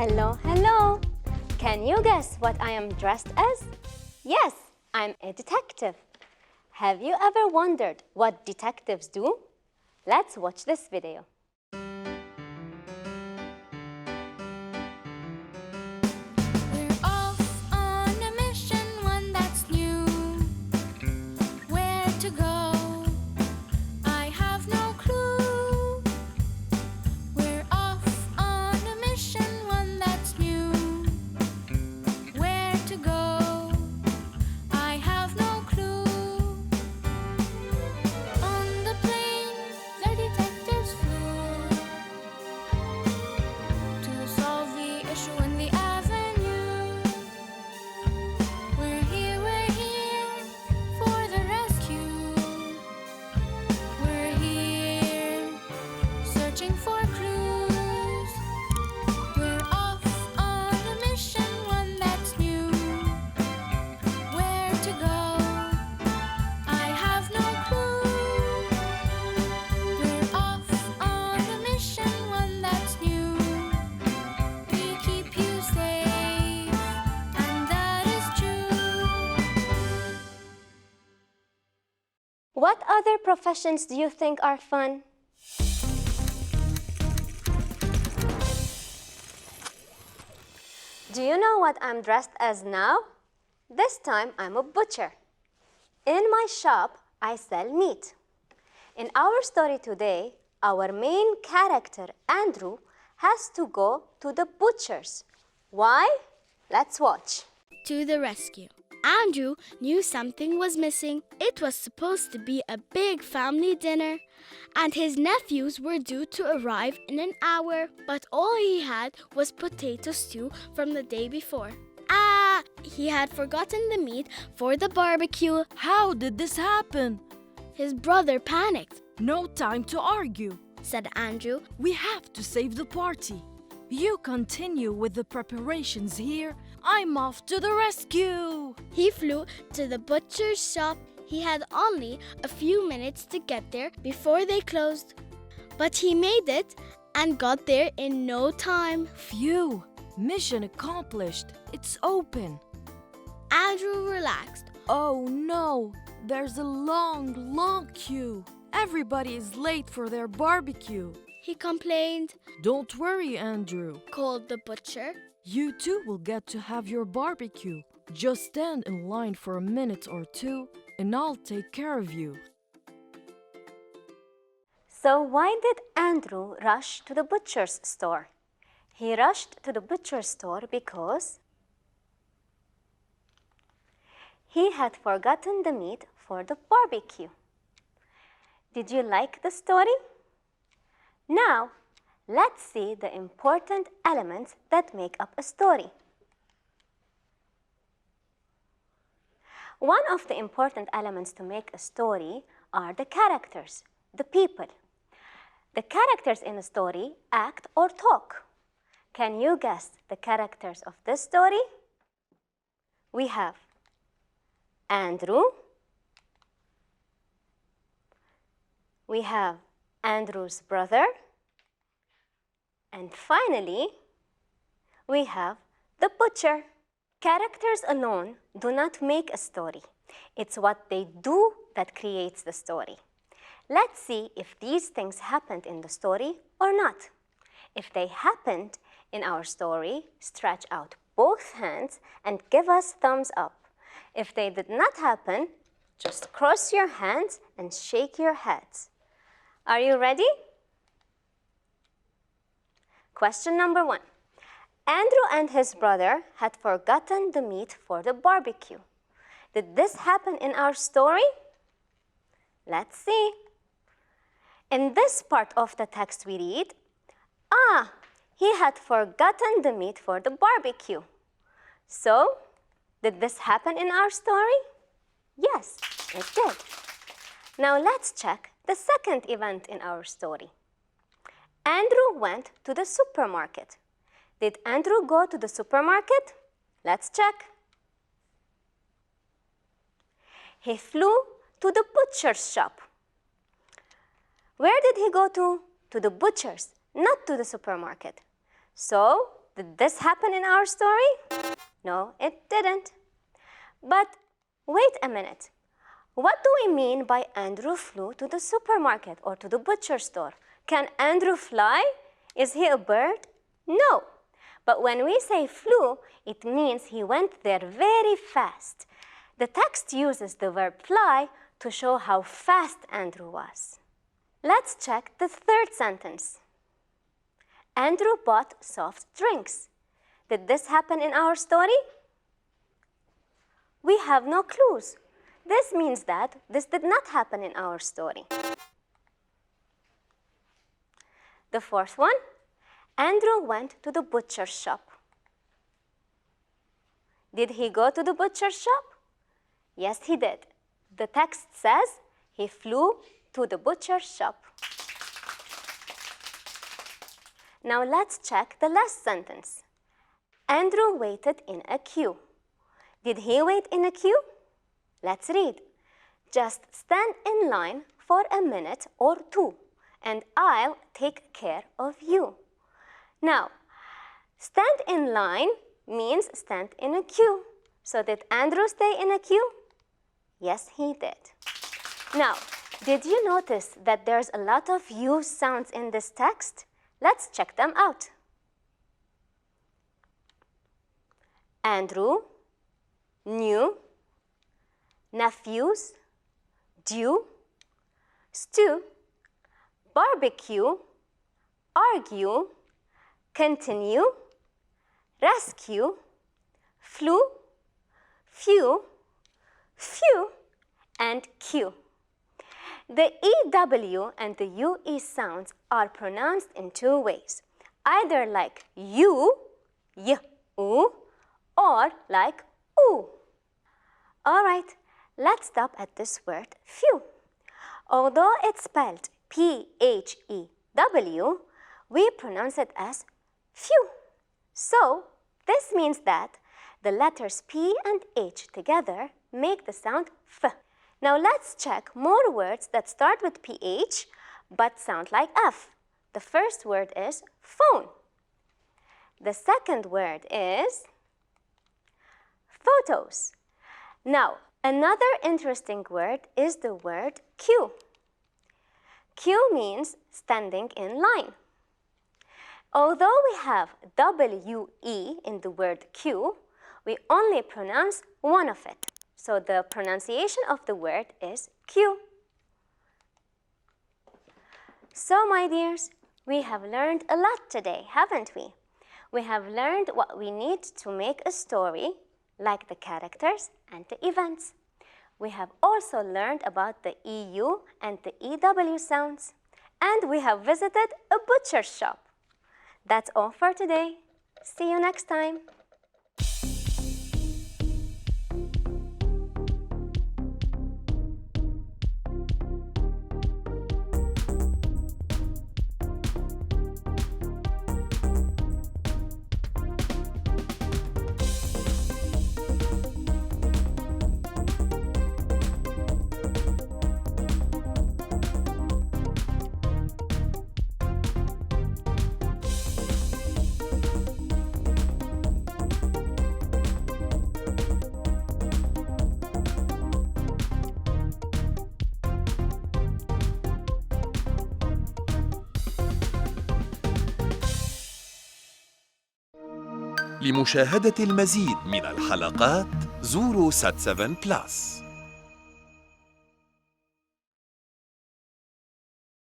Hello, hello! Can you guess what I am dressed as? Yes, I'm a detective. Have you ever wondered what detectives do? Let's watch this video. We're off on a mission, one that's new. Where to go? I have no clue. We're off on a mission, one that's new. Where to go? I have no clue. On the plane, the detectives flew to solve the issue in the avenue. We're here for the rescue. We're here searching for clues. We're off on a mission, one that's new. Where to go? I have no clue. We're off on a mission, one that's new. We keep you safe, and that is true. What other professions do you think are fun? Do you know what I'm dressed as now? This time I'm a butcher. In my shop, I sell meat. In our story today, our main character, Andrew, has to go to the butcher's. Why? Let's watch. To the rescue. Andrew knew something was missing. It was supposed to be a big family dinner, and his nephews were due to arrive in an hour, but all he had was potato stew from the day before. He had forgotten the meat for the barbecue. How did this happen? His brother panicked, No time to argue. said Andrew. We have to save the party. You continue with the preparations here. I'm off to the rescue. He flew to the butcher's shop. He had only a few minutes to get there before they closed, but he made it and got there in no time. Phew, mission accomplished. It's open. Andrew relaxed. Oh no, there's a long queue. Everybody is late for their barbecue. He complained, Don't worry, Andrew. called the butcher. You too will get to have your barbecue. Just stand in line for a minute or two, and I'll take care of you. So why did Andrew rush to the butcher's store? He rushed to the butcher's store because he had forgotten the meat for the barbecue. Did you like the story? Now, let's see the important elements that make up a story. One of the important elements to make a story are the characters, the people. The characters in a story act or talk. Can you guess the characters of this story? We have Andrew. We have Andrew's brother. And finally, we have the butcher. Characters alone do not make a story. It's what they do that creates the story. Let's see if these things happened in the story or not. If they happened in our story, stretch out both hands and give us thumbs up. If they did not happen, just cross your hands and shake your heads. Are you ready? Question number 1. Andrew and his brother had forgotten the meat for the barbecue. Did this happen in our story? Let's see. In this part of the text we read, he had forgotten the meat for the barbecue. So, did this happen in our story? Yes, it did. Now let's check the second event in our story. Andrew went to the supermarket. Did Andrew go to the supermarket? Let's check. He flew to the butcher's shop. Where did he go to? To the butcher's, not to the supermarket. So, Did this happen in our story? No, it didn't. But wait a minute. What do we mean by Andrew flew to the supermarket or to the butcher store? Can Andrew fly? Is he a bird? No. But when we say flew, it means he went there very fast. The text uses the verb fly to show how fast Andrew was. Let's check the third sentence. Andrew bought soft drinks. Did this happen in our story? We have no clues. This means that this did not happen in our story. The fourth one, Andrew went to the butcher's shop. Did he go to the butcher's shop? Yes, he did. The text says he flew to the butcher's shop. Now let's check the last sentence. Andrew waited in a queue. Did he wait in a queue? Let's read. Just stand in line for a minute or two, and I'll take care of you. Now, stand in line means stand in a queue. So did Andrew stay in a queue? Yes, he did. Now, did you notice that there's a lot of U sounds in this text? Let's check them out. Andrew, new, nephews, due, stew, barbecue, argue, continue, rescue, flew, few, few, and Q. The EW and the UE sounds are pronounced in two ways, either like you, y, oo, or like oo. All right, let's stop at this word few. Although it's spelled P-H-E-W, we pronounce it as few. So this means that the letters P and H together make the sound F. Now let's check more words that start with PH but sound like F. The first word is phone. The second word is photos. Now, another interesting word is the word queue. Queue means standing in line. Although we have W-E in the word queue, we only pronounce one of it. So the pronunciation of the word is queue. So my dears, we have learned a lot today, haven't we? We have learned what we need to make a story, like the characters and the events. We have also learned about the EU and the EW sounds. And we have visited a butcher shop. That's all for today. See you next time. لمشاهدة المزيد من الحلقات زوروا سات7 بلس.